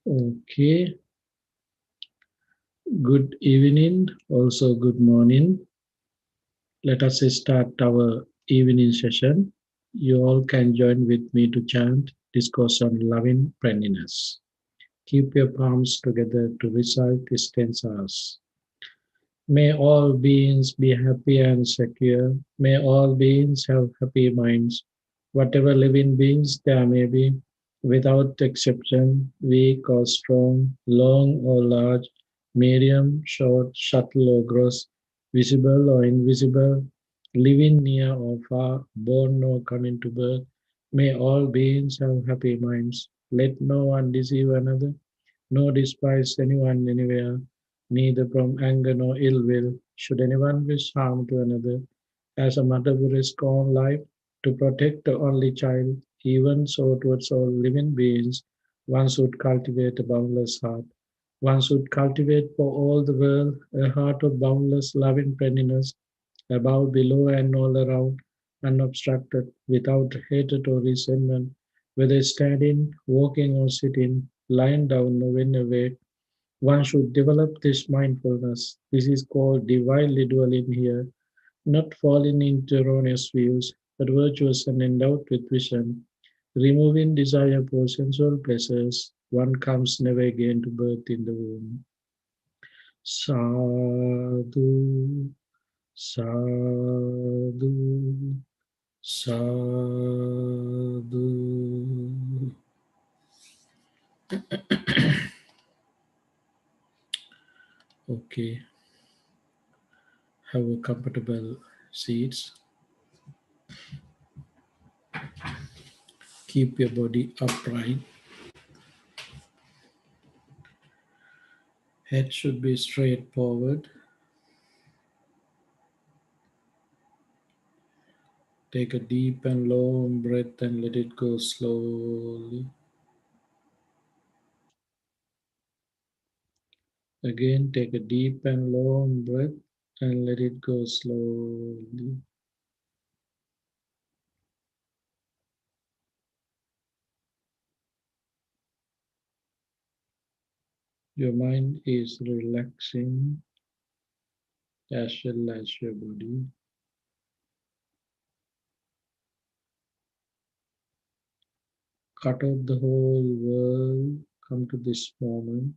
Okay, good evening, also good morning. Let us start our evening session. You all can join with me to chant, discourse on loving friendliness. Keep your palms together to recite these 10 hours. May all beings be happy and secure. May all beings have happy minds. Whatever living beings there may be, without exception, weak or strong, long or large, medium, short, subtle or gross, visible or invisible, living near or far, born or coming to birth, may all beings have happy minds. Let no one deceive another, nor despise anyone anywhere, neither from anger nor ill will should anyone wish harm to another. As a mother would risk all life to protect the only child, even so towards all living beings, one should cultivate a boundless heart. One should cultivate for all the world a heart of boundless loving friendliness, above, below, and all around, unobstructed, without hatred or resentment, whether standing, walking, or sitting, lying down, or when awake. One should develop this mindfulness. This is called divinely dwelling here, not falling into erroneous views, but virtuous and endowed with vision. Removing desire for sensual pleasures, one comes never again to birth in the womb. Sadhu, sadhu, sadhu. Okay, have a comfortable seats. Keep your body upright. Head should be straight forward. Take a deep and long breath and let it go slowly. Again, take a deep and long breath and let it go slowly. Your mind is relaxing as well as your body. Cut off the whole world. Come to this moment.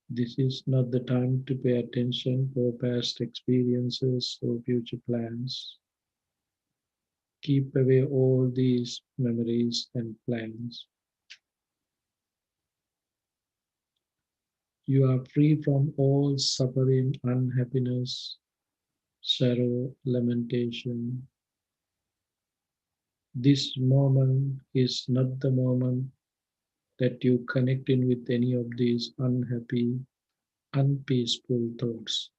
This is not the time to pay attention for past experiences or future plans. Keep away all these memories and plans. You are free from all suffering, unhappiness, sorrow, lamentation. This moment is not the moment that you connect in with any of these unhappy, unpeaceful thoughts.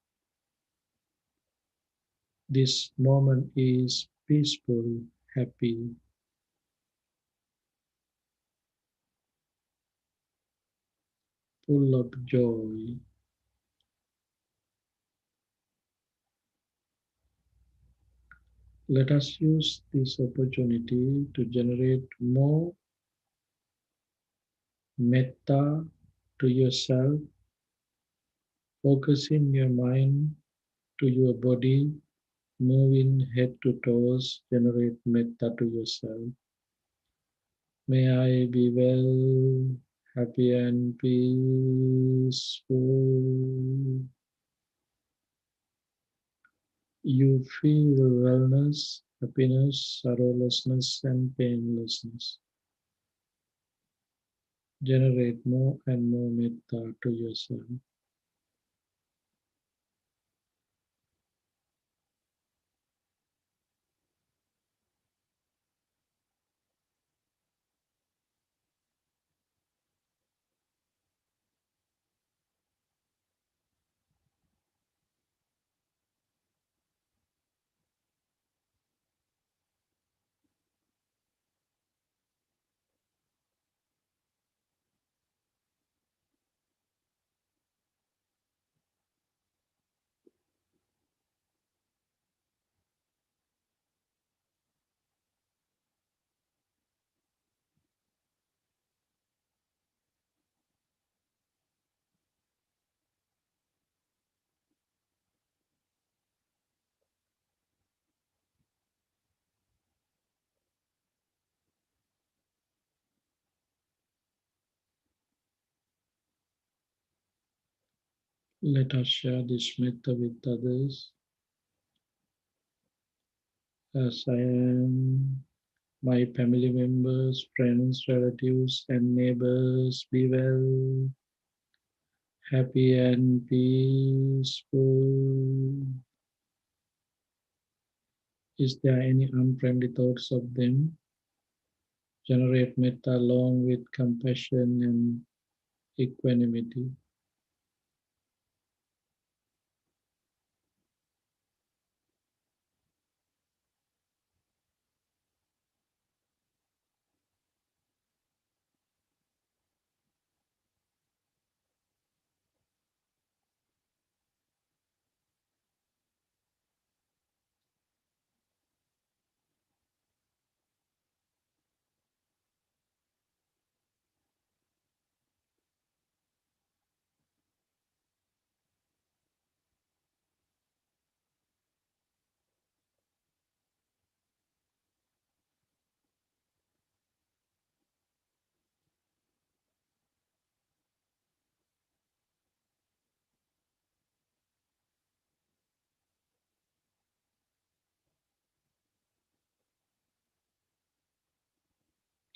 This moment is peaceful, happy, full of joy. Let us use this opportunity to generate more metta to yourself, focusing your mind to your body, moving head to toes, generate metta to yourself. May I be well, happy and peaceful. You feel wellness, happiness, sorrowlessness, and painlessness. Generate more and more metta to yourself. Let us share this metta with others as I am. My family members, friends, relatives, and neighbors be well, happy, and peaceful. Is there any unfriendly thoughts of them? Generate metta along with compassion and equanimity.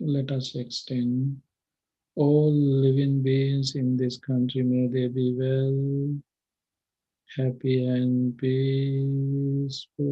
Let us extend all living beings in this country, may they be well, happy, and peaceful.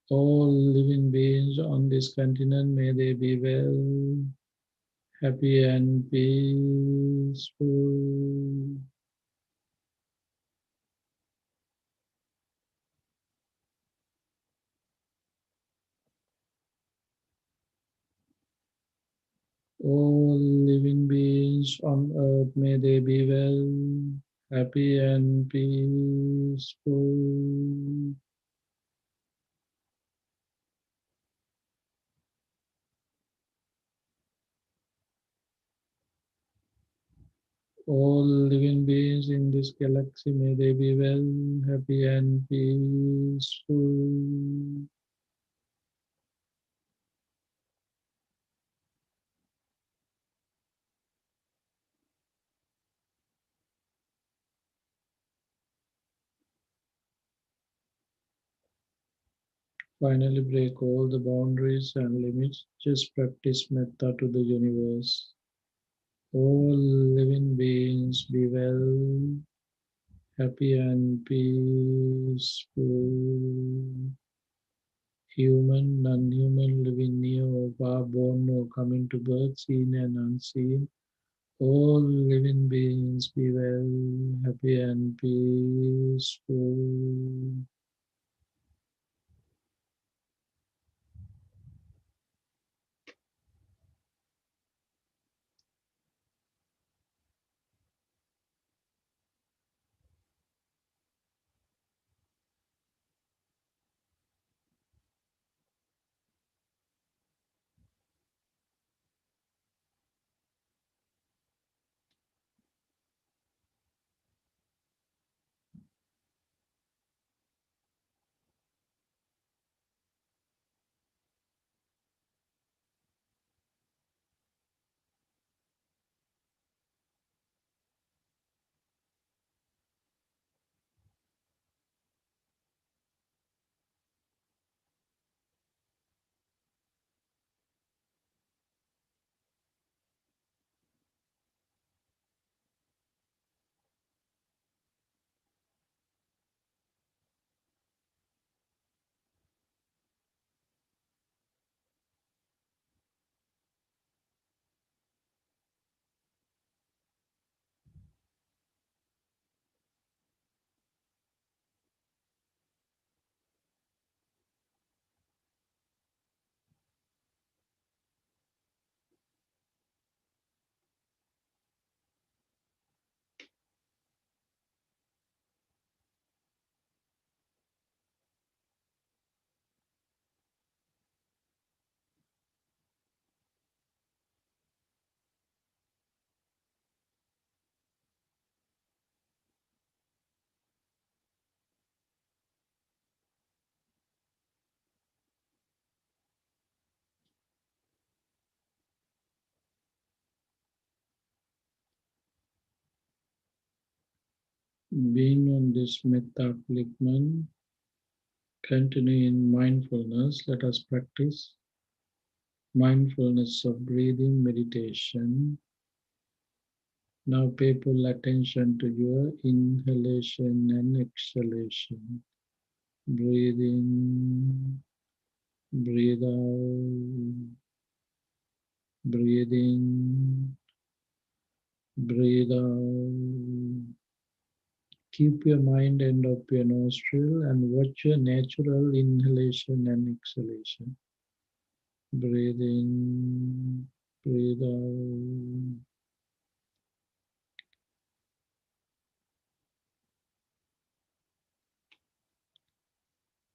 All living beings on this continent, may they be well, happy, and peaceful. All living beings on earth, may they be well, happy, and peaceful. All living beings in this galaxy, may they be well, happy, and peaceful. Finally, break all the boundaries and limits. Just practice metta to the universe. All living beings be well, happy, and peaceful. Human, non-human, living near or far, born or coming to birth, seen and unseen. All living beings be well, happy, and peaceful. Being on this metta upliftment, continue in mindfulness. Let us practice mindfulness of breathing meditation. Now pay full attention to your inhalation and exhalation. Breathe in, breathe out, breathe in, breathe out. Keep your mind end of your nostril and watch your natural inhalation and exhalation. Breathe in, breathe out.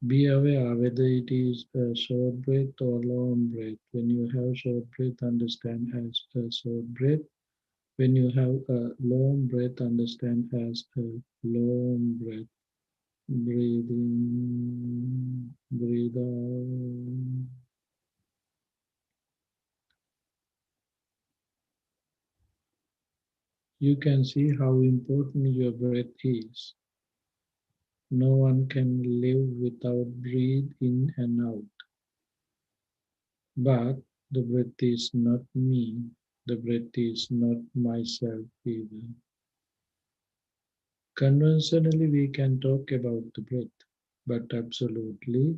Be aware whether it is a short breath or long breath. When you have short breath, understand as a short breath. When you have a long breath, understand as a long breath. Breathe in, breathe out. You can see how important your breath is. No one can live without breathe in and out. But the breath is not me. The breath is not myself either. Conventionally, we can talk about the breath, but absolutely,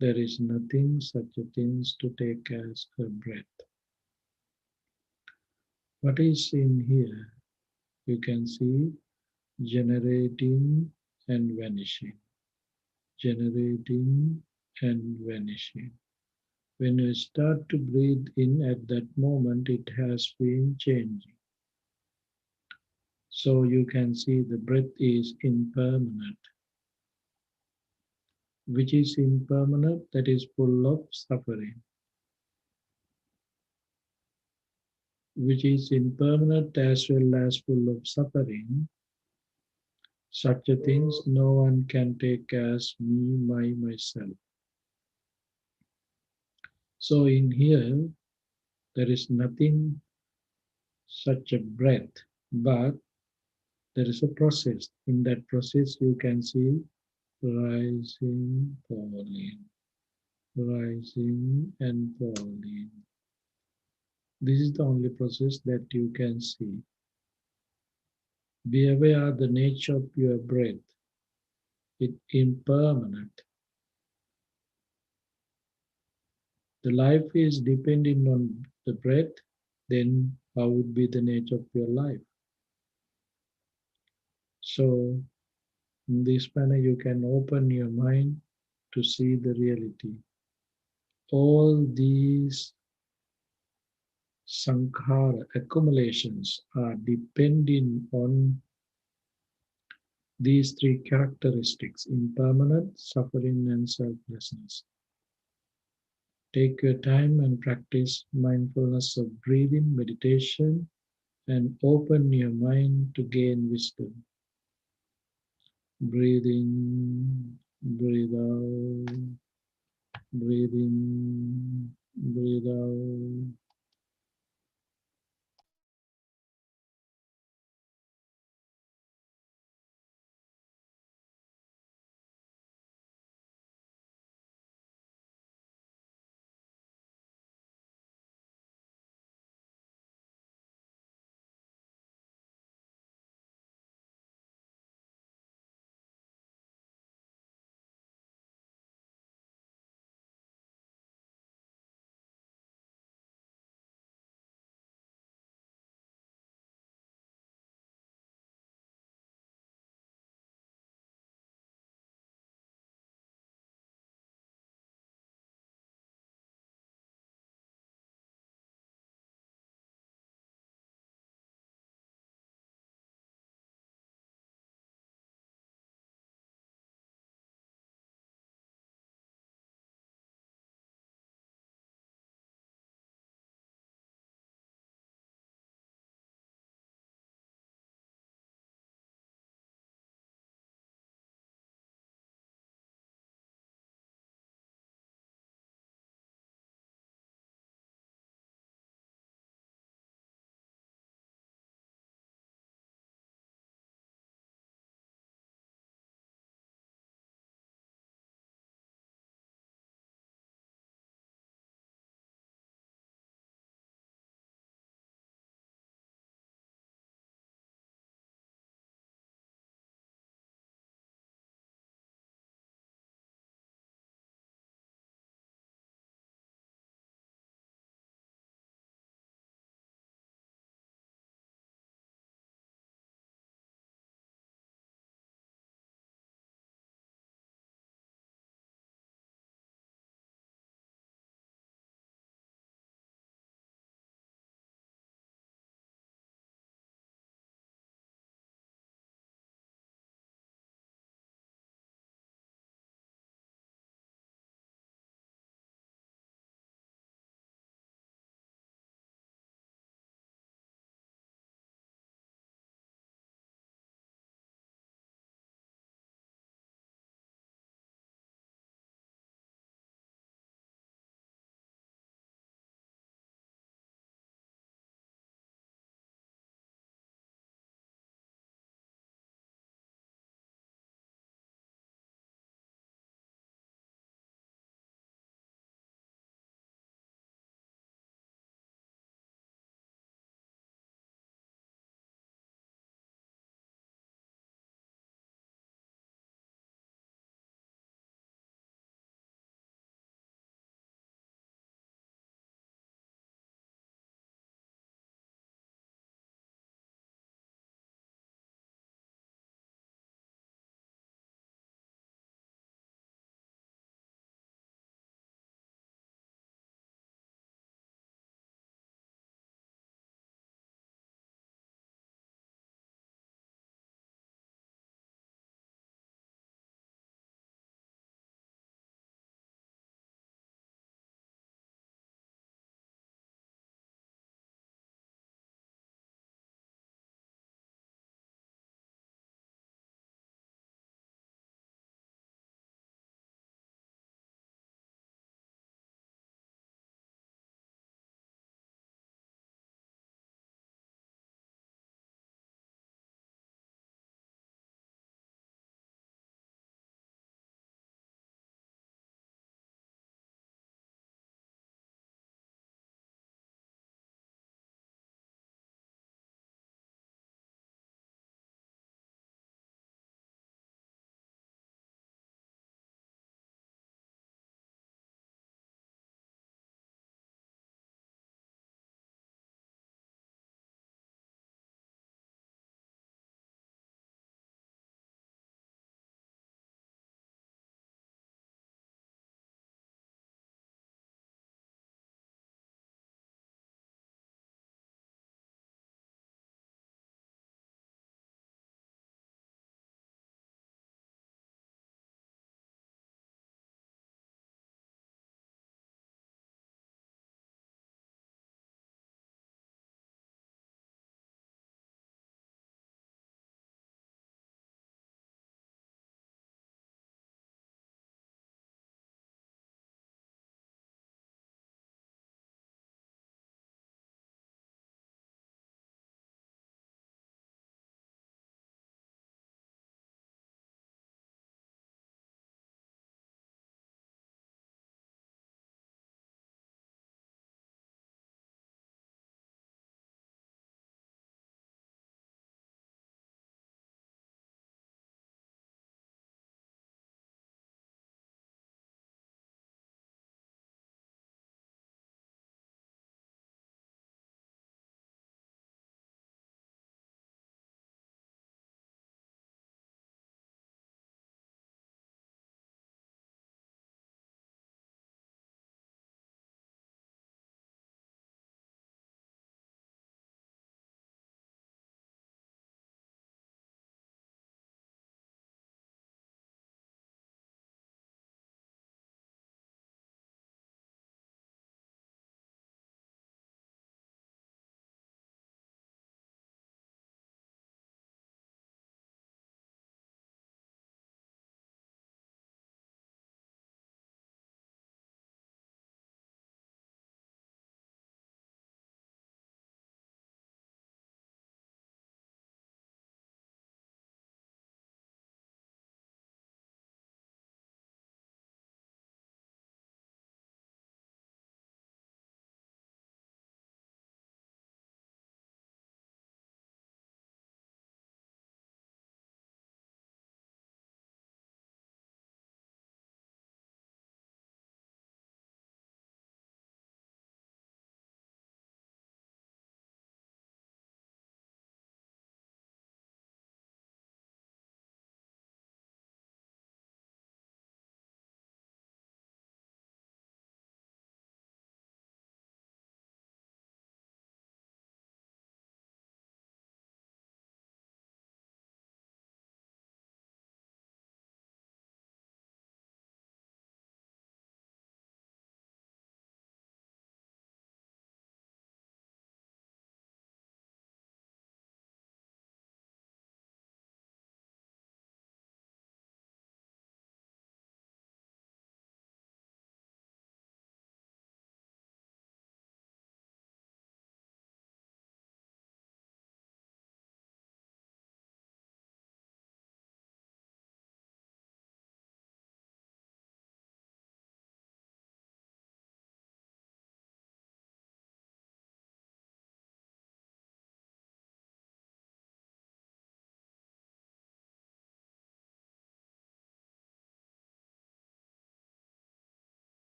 there is nothing such a thing to take as a breath. What is in here? You can see generating and vanishing, generating and vanishing. When you start to breathe in at that moment, it has been changing. So you can see the breath is impermanent. Which is impermanent, that is full of suffering. Which is impermanent as well as full of suffering. Such a things no one can take as me, myself. So in here, there is nothing such a breath, but there is a process. In that process, you can see rising, falling, rising and falling. This is the only process that you can see. Be aware of the nature of your breath. It's impermanent. The life is depending on the breath, then how would be the nature of your life? So in this manner you can open your mind to see the reality. All these sankhara accumulations are depending on these three characteristics: impermanent, suffering, and selflessness. Take your time and practice mindfulness of breathing, meditation, and open your mind to gain wisdom. Breathe in, breathe out, breathe in, breathe out.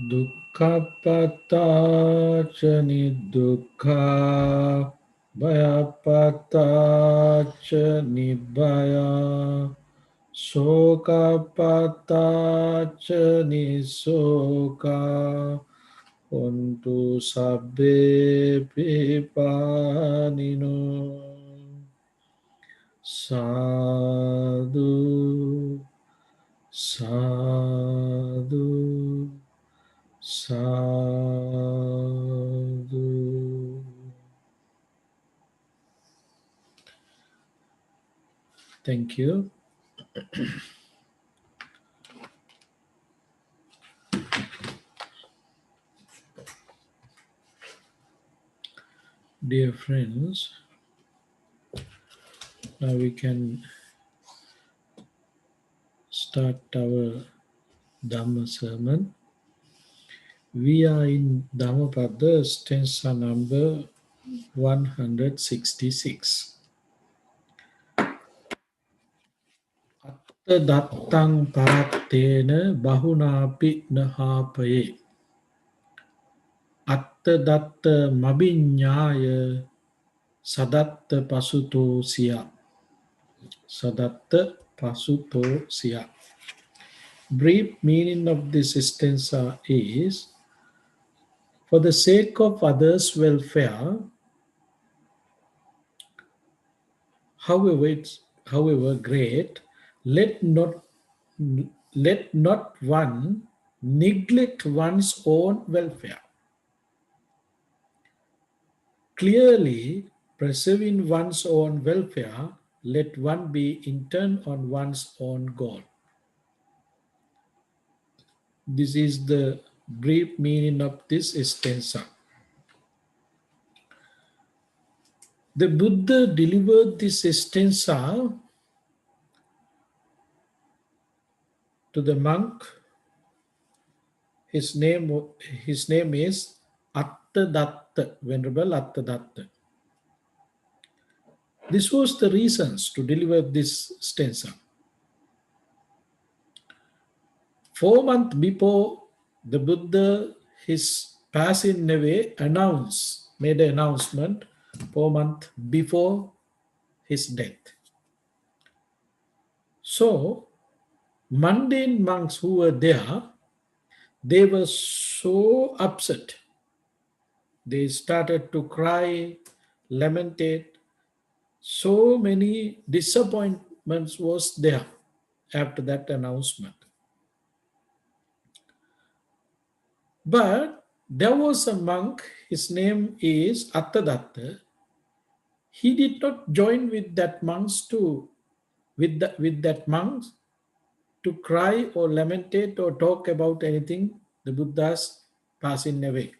Dukkhappatacha nidukkha Bhayapatacha nibbhaya Sokapatacha nisoka Untu sabbe pipanino Sadhu Sadhu Sadhu. Thank you. Dear friends, now we can start our Dhamma sermon. We are in Dhammapada, stanza number 166. Atta dattang parattena bahunapi nahapaye. Atta datta mabinyaya sadatta pasuto siya. Sadatta pasuto siya. Brief meaning of this stanza is, for the sake of others' welfare, however great, let not let not one neglect one's own welfare. Clearly, preserving one's own welfare, let one be intent on one's own goal. This is the brief meaning of this stanza. The Buddha delivered this stanza to the monk. His name is Attadatta, Venerable Attadatta. This was the reasons to deliver this stanza. 4 months before the Buddha, his passing away, made an announcement 4 months before his death. So, mundane monks who were there, they were so upset. They started to cry, lamentate. So many disappointments was there after that announcement. But there was a monk, his name is Attadatta. He did not join with that monks with that monks to cry or lamentate or talk about anything the Buddha's passing away.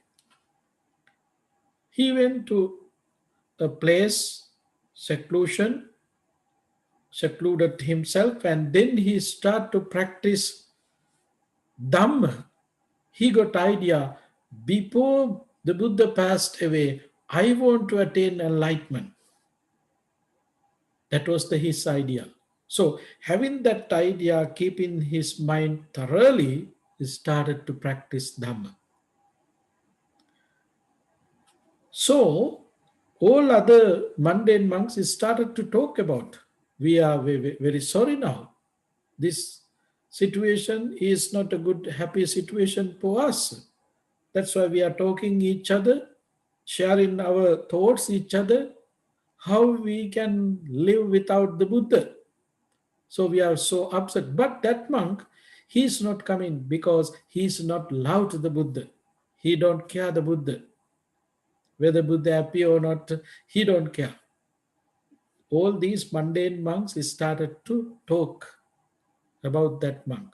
He went to a place, secluded himself, and then he started to practice Dhamma. He got idea, before the Buddha passed away, I want to attain enlightenment. That was his idea. So having that idea, keeping his mind thoroughly, he started to practice Dhamma. So all other mundane monks started to talk about, we are very, very sorry now. This situation is not a good, happy situation for us. That's why we are talking each other, sharing our thoughts each other, how we can live without the Buddha. So we are so upset. But that monk, he is not coming because he is not loved the Buddha. He don't care the Buddha. Whether Buddha appear or not, he don't care. All these mundane monks started to talk about that monk.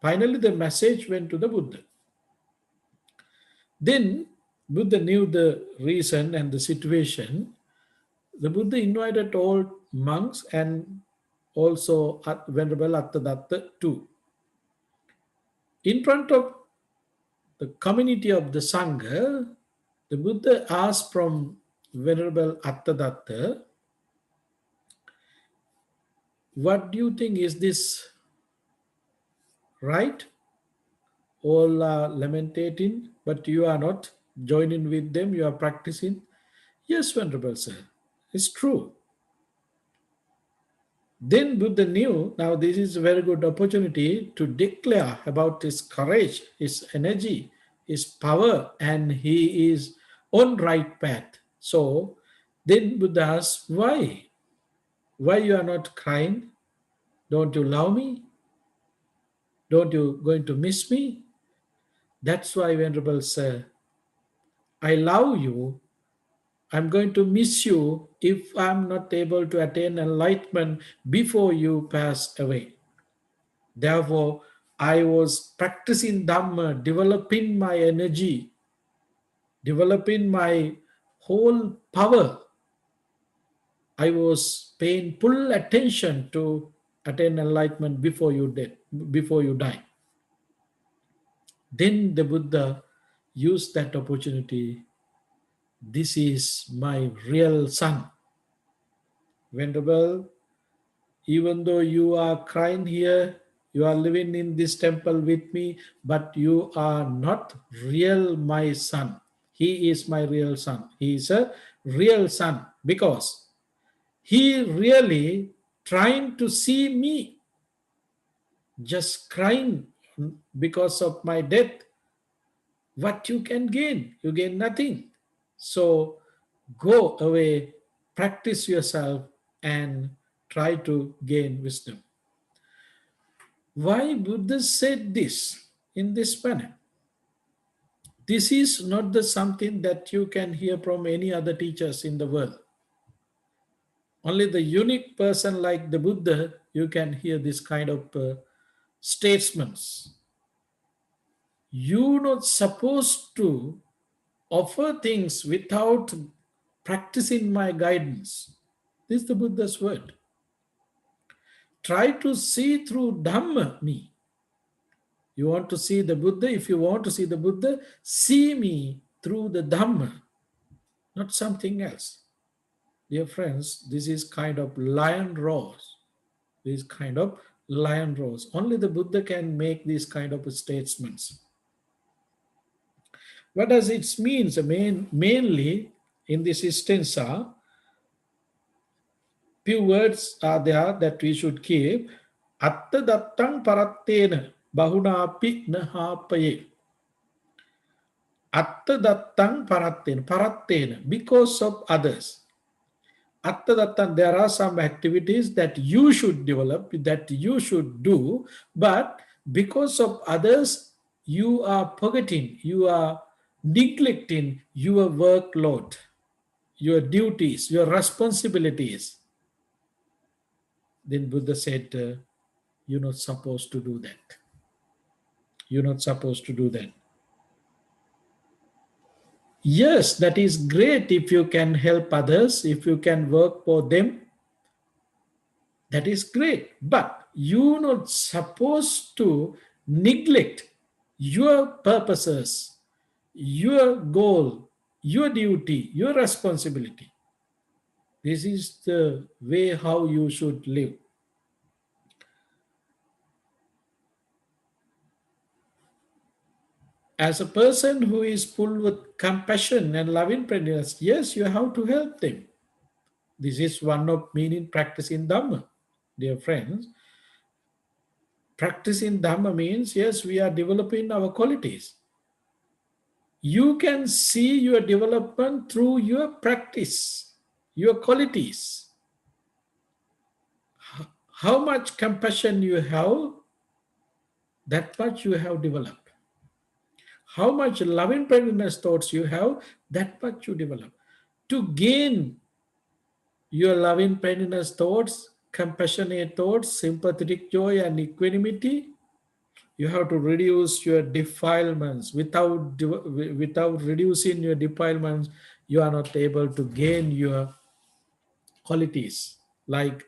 Finally, the message went to the Buddha. Then Buddha knew the reason and the situation. The Buddha invited all monks and also Venerable Attadatta too. In front of the community of the Sangha, the Buddha asked from Venerable Attadatta, what do you think, is this right all are lamenting, but you are not joining with them, you are practicing. Yes, Venerable Sir, it's true. Then Buddha knew now this is a very good opportunity to declare about his courage, his energy, his power, and he is on right path. So then Buddha asked, why? Why you are not crying? Don't you love me? Don't you going to miss me? That's why, Venerable Sir, I love you. I'm going to miss you if I'm not able to attain enlightenment before you pass away. Therefore, I was practicing Dhamma, developing my energy, developing my whole power. I was paying full attention to attain enlightenment before you die. Then the Buddha used that opportunity. This is my real son. Venerable, even though you are crying here, you are living in this temple with me, but you are not real my son. He is my real son. He is a real son because he really trying to see me, just crying because of my death. What you can gain? You gain nothing. So go away, practice yourself, and try to gain wisdom. Why Buddha said this in this manner? This is not the something that you can hear from any other teachers in the world. Only the unique person like the Buddha, you can hear this kind of statements. You're not supposed to offer things without practicing my guidance. This is the Buddha's word. Try to see through Dhamma me. You want to see the Buddha? If you want to see the Buddha, see me through the Dhamma, not something else. Dear friends, this is kind of lion roars. This kind of lion roars. Only the Buddha can make these kind of statements. What does it mean? Mainly in this stanza, few words are there that we should keep. Atta dattang parattena bahunapi nahapaye. Atta dattang parattena, because of others. Atta dattang, there are some activities that you should develop, that you should do, but because of others, you are forgetting, you are neglecting your workload, your duties, your responsibilities. Then Buddha said, you're not supposed to do that. You're not supposed to do that. Yes, that is great if you can help others, if you can work for them. That is great. But you're not supposed to neglect your purposes, your goal, your duty, your responsibility. This is the way how you should live. As a person who is full with compassion and loving kindness, yes, you have to help them. This is one of meaning practicing Dhamma. Dear friends, practicing Dhamma means, yes, we are developing our qualities. You can see your development through your practice, your qualities. How much compassion you have, that much you have developed. How much loving kindness thoughts you have, that much you develop. To gain your loving kindness thoughts, compassionate thoughts, sympathetic joy, and equanimity, you have to reduce your defilements. Without reducing your defilements, you are not able to gain your qualities like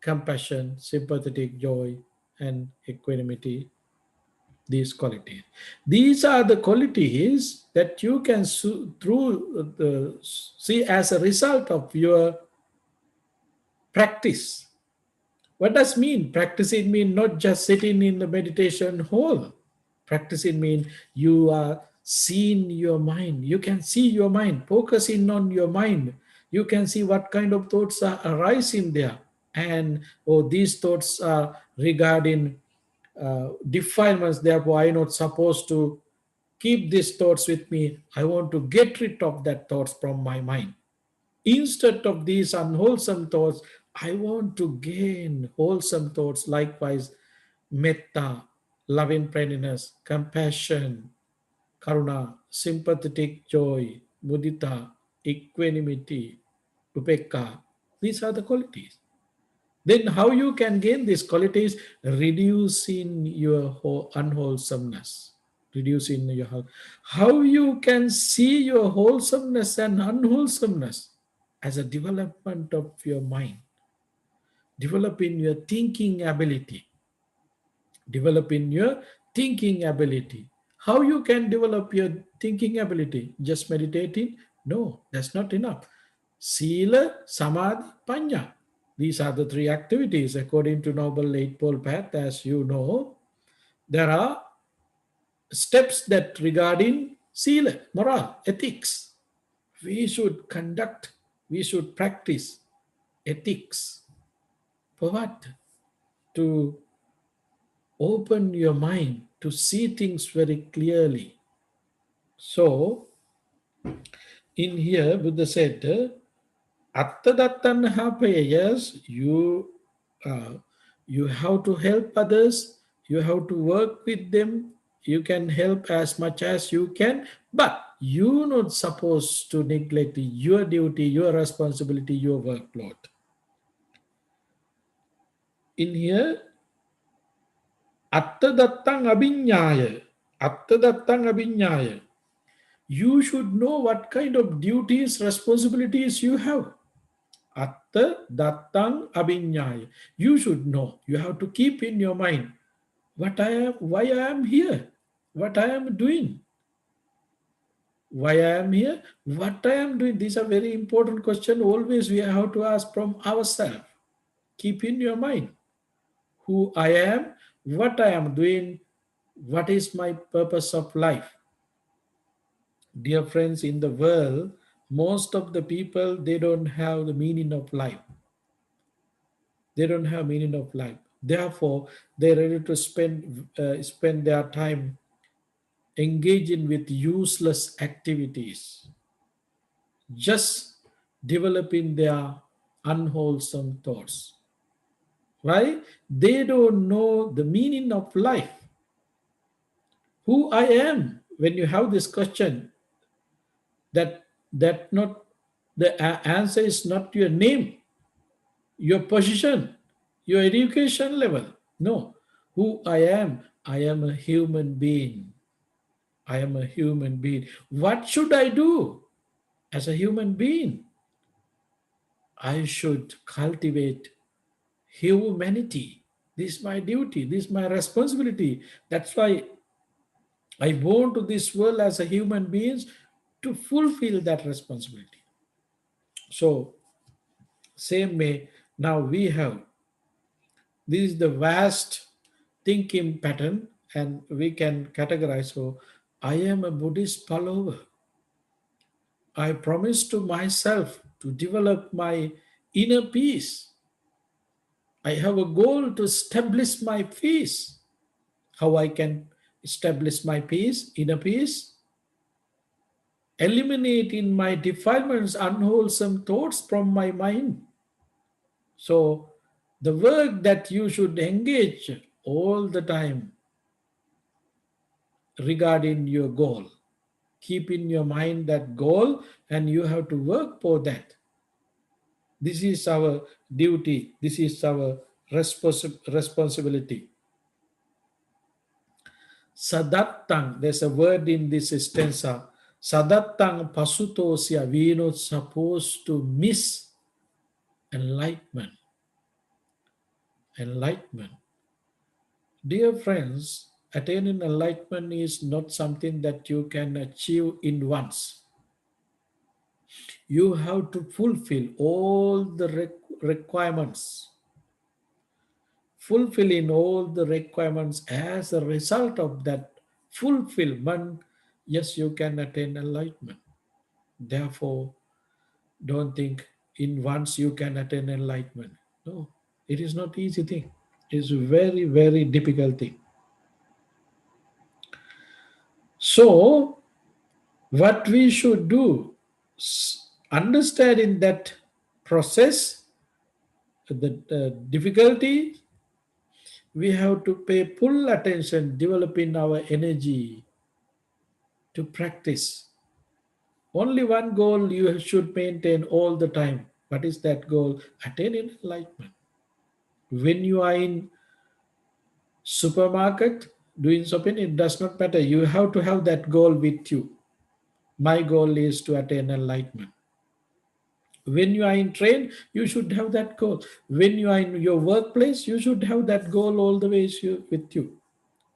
compassion, sympathetic joy, and equanimity. These qualities. These are the qualities that you can see as a result of your practice. What does mean? Practicing mean not just sitting in the meditation hall. Practicing means you are seeing your mind. You can see your mind, focusing on your mind. You can see what kind of thoughts are arising there. And oh, these thoughts are regarding defilements. Therefore, I'm not supposed to keep these thoughts with me. I want to get rid of that thoughts from my mind. Instead of these unwholesome thoughts, I want to gain wholesome thoughts. Likewise, metta, loving kindness, compassion, karuna, sympathetic joy, mudita, equanimity, upekka. These are the qualities. Then how you can gain these qualities? Reducing your unwholesomeness. Reducing your how you can see your wholesomeness and unwholesomeness as a development of your mind, developing your thinking ability, developing your thinking ability. How you can develop your thinking ability? Just meditating? No, that's not enough. Sila, Samadhi, Panya. These are the three activities according to Noble Eightfold Path. As you know, there are steps that regarding Sila, moral, ethics. We should conduct, we should practice ethics. For what? To open your mind to see things very clearly. So, in here, Buddha said, Attadattana hapayas, uh, you have to help others, you have to work with them, you can help as much as you can, but you're not supposed to neglect your duty, your responsibility, your workload. In here, attadattang abhinyaya, attadattang abhinyaya. You should know what kind of duties, responsibilities you have. Atta dattang abhinyaya. You should know. You have to keep in your mind what I am, why I am here, what I am doing, why I am here, what I am doing. These are very important questions. Always we have to ask from ourselves. Keep in your mind who I am, what I am doing, what is my purpose of life. Dear friends, in the world, most of the people they don't have the meaning of life. They don't have meaning of life. Therefore, they're ready to spend their time engaging with useless activities, just developing their unwholesome thoughts. Why? They don't know the meaning of life. Who I am. When you have this question, that not the answer is not your name, your position, your education level. No. Who I am a human being. I am a human being. What should I do as a human being? I should cultivate humanity. This is my duty. This is my responsibility. That's why I born to this world as a human being to fulfill that responsibility. So, same way, now we have this is the vast thinking pattern, and we can categorize. So, I am a Buddhist follower. I promise to myself to develop my inner peace. I have a goal to establish my peace. How I can establish my peace, inner peace? Eliminating my defilements, unwholesome thoughts from my mind. So, the work that you should engage all the time regarding your goal. Keep in your mind that goal and you have to work for that. This is our duty. This is our responsibility. Sadattang, there's a word in this stanza. Sadattang pasutosya, we are not supposed to miss enlightenment. Enlightenment. Dear friends, attaining enlightenment is not something that you can achieve in once. You have to fulfill all the requirements. Fulfilling all the requirements as a result of that fulfillment, yes, you can attain enlightenment. Therefore, don't think in once you can attain enlightenment. No, it is not easy thing. It's a very, very difficult thing. So, what we should do, understand in that process, the difficulty, we have to pay full attention, developing our energy to practice. Only one goal you should maintain all the time. What is that goal? Attaining enlightenment. When you are in supermarket doing shopping, it does not matter. You have to have that goal with you. My goal is to attain enlightenment. When you are in train, you should have that goal. When you are in your workplace, you should have that goal all the ways with you.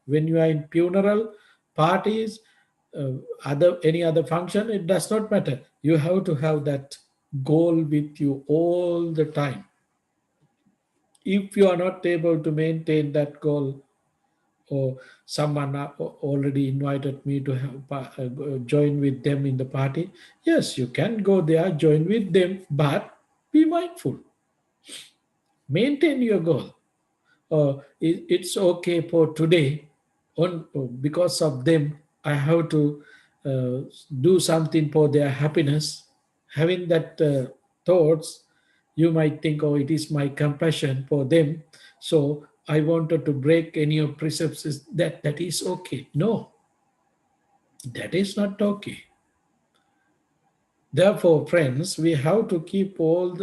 When you are in funeral, parties, uh, other any other function, it does not matter. You have to have that goal with you all the time. If you are not able to maintain that goal, or someone already invited me to have, join with them in the party, yes, you can go there, join with them, but be mindful, maintain your goal. It's okay for today. Because of them, I have to do something for their happiness. Having that thoughts, you might think, oh, it is my compassion for them. So I wanted to break any of precepts. That is okay? No, that is not okay. Therefore, friends, we have to keep all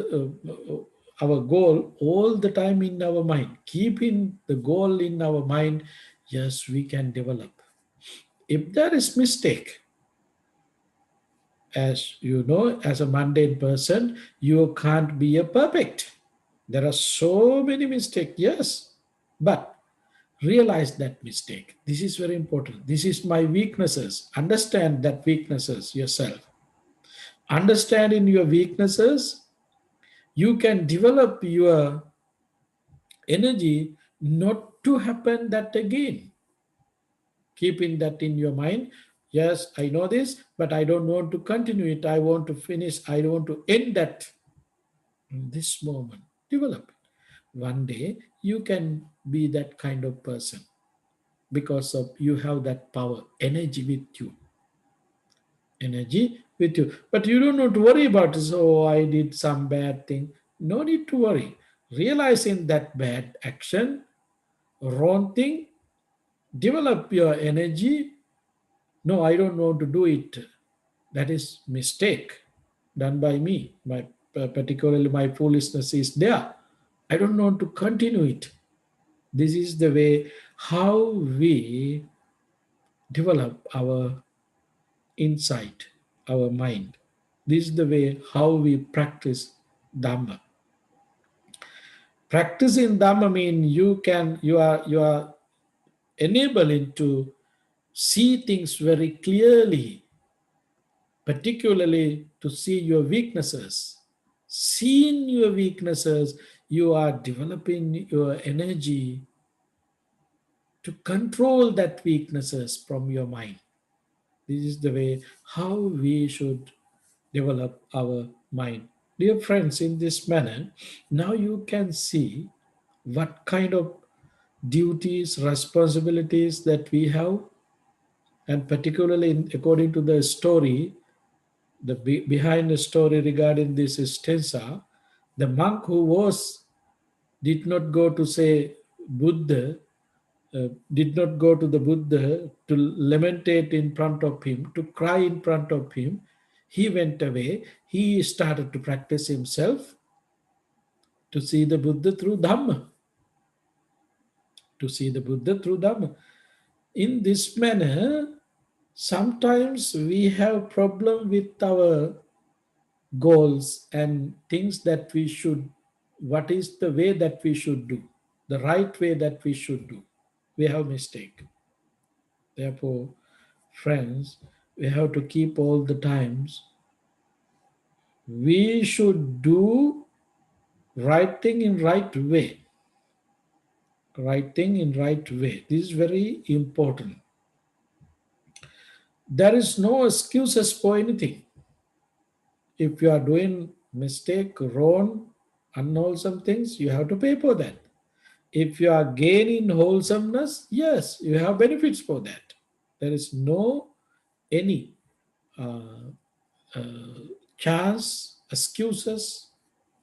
our goal all the time in our mind. Keeping the goal in our mind, yes, we can develop. If there is mistake, as you know, as a mundane person, you can't be a perfect. There are so many mistakes, yes, but realize that mistake. This is very important. This is my weaknesses. Understand that weaknesses yourself. Understand in your weaknesses, you can develop your energy not to happen that again. Keeping that in your mind, yes, I know this, but I don't want to continue it. I want to finish, I want to end that in this moment. Develop it. One day you can be that kind of person because of you have that power, energy with you. Energy with you. But you don't need to worry about this. Oh, I did some bad thing. No need to worry. Realizing that bad action, wrong thing, develop your energy. No, I don't want to do it. That is mistake done by me. My particularly my foolishness is there. I don't want to continue it. This is the way how we develop our insight, our mind. This is the way how we practice Dhamma. Practicing Dhamma means you are enabling to see things very clearly, particularly to see your weaknesses. Seeing your weaknesses, you are developing your energy to control that weaknesses from your mind. This is the way how we should develop our mind. Dear friends, in this manner, now you can see what kind of duties, responsibilities that we have, and particularly according to the story, behind the story regarding this stanza, the monk who was did not go to say Buddha, did not go to the Buddha to lamentate in front of him, to cry in front of him. He went away. He started to practice himself to see the Buddha through Dhamma. To see the Buddha through Dhamma. In this manner, sometimes we have problem with our goals and things that we should, what is the way that we should do, the right way that we should do. We have mistake. Therefore, friends, we have to keep all the times. We should do right thing in right way. Right thing in right way. This is very important. There is no excuses for anything. If you are doing mistake, wrong, unwholesome things, you have to pay for that. If you are gaining wholesomeness, yes, you have benefits for that. There is no any uh, uh, chance, excuses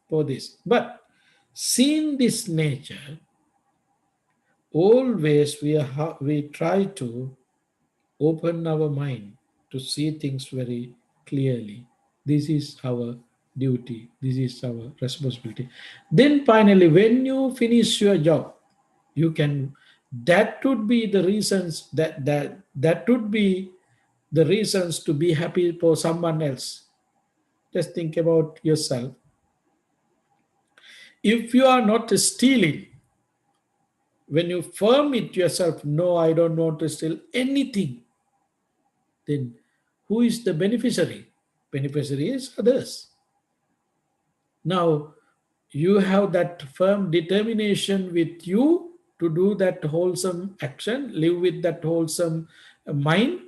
for this. But seeing this nature, always we try to open our mind to see things very clearly. This is our duty, this is our responsibility. Then finally, when you finish your job, you can, that would be the reasons that would be the reasons to be happy for someone else. Just think about yourself. If you are not stealing, when you firm it yourself, no, I don't want to steal anything, then who is the beneficiary? Beneficiary is others. Now, you have that firm determination with you to do that wholesome action, live with that wholesome mind.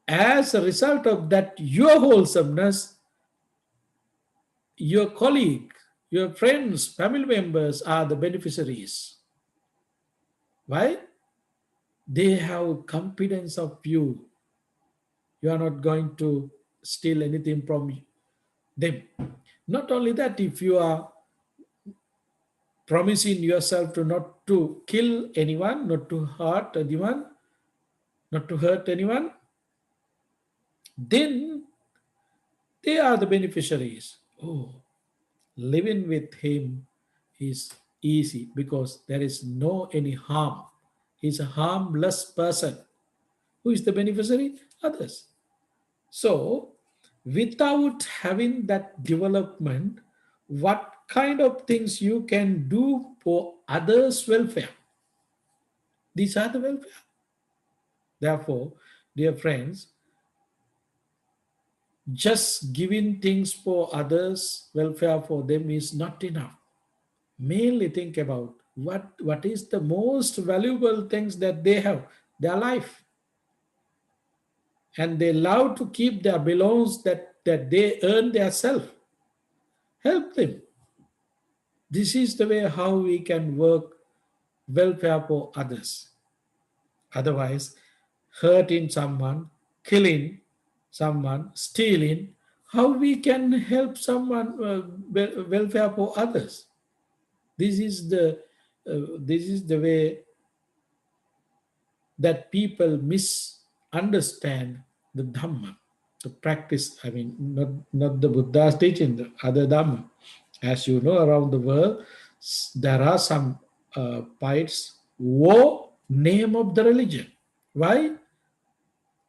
As a result of that, your wholesomeness, your colleague, your friends, family members are the beneficiaries. Why? They have confidence of you. You are not going to steal anything from them. Not only that, if you are promising yourself to not to kill anyone, not to hurt anyone, then they are the beneficiaries. Oh, living with him is easy because there is no any harm. He's a harmless person. Who is the beneficiary? Others. So, without having that development, what kind of things you can do for others' welfare? These are the welfare. Therefore, dear friends, just giving things for others' welfare for them is not enough. Mainly think about what is the most valuable things that they have, their life. And they love to keep their belongings that they earn themselves. Help them. This is the way how we can work welfare for others. Otherwise, hurting someone, killing someone, stealing, how we can help someone welfare for others? This is the way that people misunderstand the Dhamma, the practice. I mean, not the Buddha's teaching, the other Dhamma. As you know, around the world, there are some fights, war, name of the religion. Why?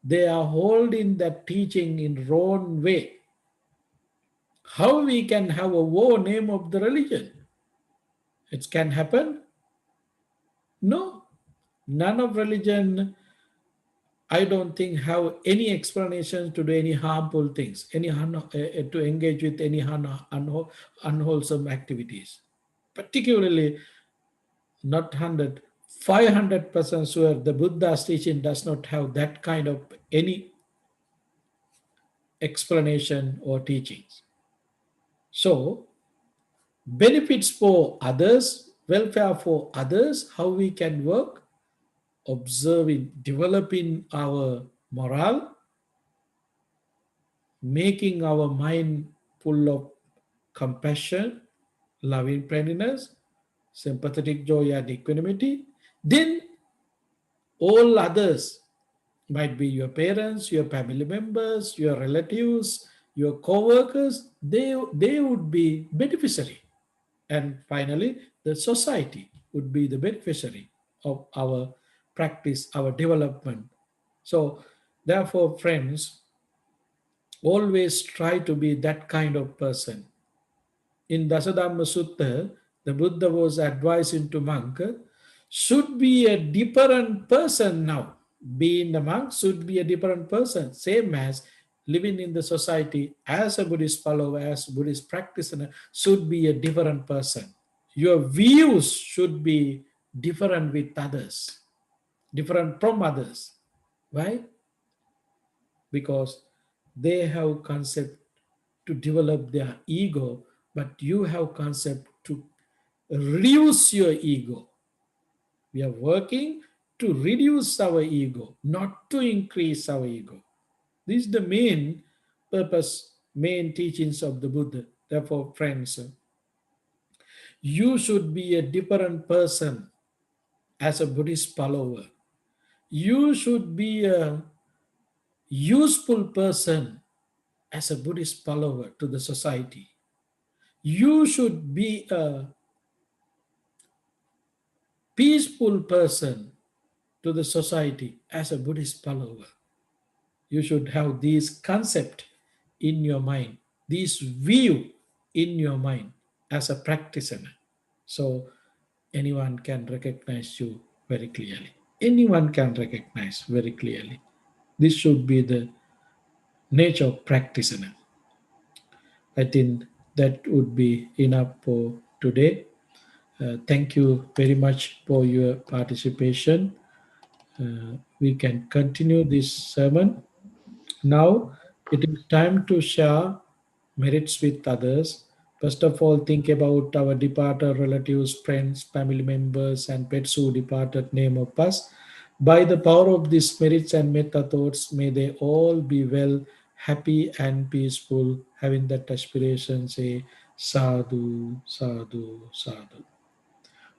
They are holding that teaching in wrong way. How we can have a war name of the religion? It can happen? No. None of religion, I don't think, have any explanation to do any harmful things, to engage with any unwholesome activities. Particularly, not 100, 500% sure the Buddha's teaching does not have that kind of any explanation or teachings. So, benefits for others, welfare for others, how we can work, observing, developing our morale, making our mind full of compassion, loving friendliness, sympathetic joy and equanimity. Then all others, might be your parents, your family members, your relatives, your co-workers, they would be beneficiary. And finally, the society would be the beneficiary of our practice, our development. So, therefore, friends, always try to be that kind of person. In Dasadhamma Sutta, the Buddha was advising to monk should be a different person now. Being a monk should be a different person, same as living in the society as a Buddhist follower, as Buddhist practitioner, should be a different person. Your views should be different with others, different from others. Why? because they have concept to develop their ego, but you have concept to reduce your ego. We are working to reduce our ego, not to increase our ego. This is the main purpose, main teachings of the Buddha. Therefore, friends, you should be a different person as a Buddhist follower. You should be a useful person as a Buddhist follower to the society. You should be a peaceful person to the society as a Buddhist follower. You should have this concept in your mind, this view in your mind as a practitioner. So anyone can recognize you very clearly. Anyone can recognize very clearly. This should be the nature of practitioner. I think that would be enough for today. Thank you very much for your participation. We can continue this sermon. Now it is time to share merits with others. First of all, think about our departed relatives, friends, family members, and pets who departed name of us. By the power of these merits and metta thoughts, may they all be well, happy, and peaceful. Having that aspiration, say sadhu, sadhu, sadhu.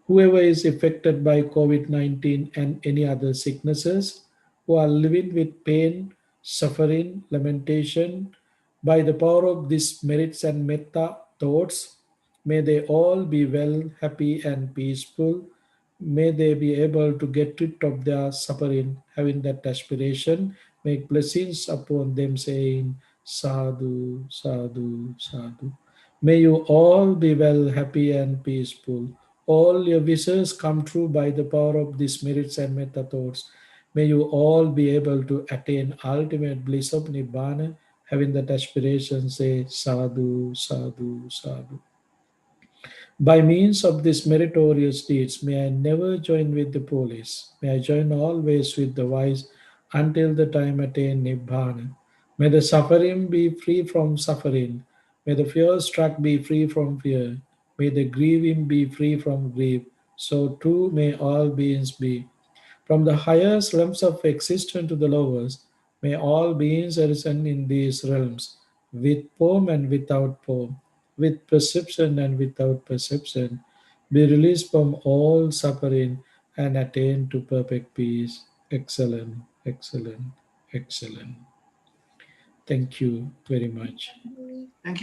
Whoever is affected by COVID 19 and any other sicknesses, who are living with pain, suffering, lamentation, by the power of these merits and metta thoughts, may they all be well, happy, and peaceful. May they be able to get rid of their suffering, having that aspiration. Make blessings upon them, saying, Sadhu, Sadhu, Sadhu. May you all be well, happy, and peaceful. All your wishes come true by the power of these merits and metta thoughts. May you all be able to attain ultimate bliss of Nibbana, having that aspiration, say sadhu, sadhu, sadhu. By means of these meritorious deeds, may I never join with the police. May I join always with the wise until the time attain Nibbana. May the suffering be free from suffering. May the fear struck be free from fear. May the grieving be free from grief. So too may all beings be. From the highest realms of existence to the lowest, may all beings arisen in these realms, with form and without form, with perception and without perception, be released from all suffering and attain to perfect peace. Excellent, excellent, excellent. Thank you very much. Thank you.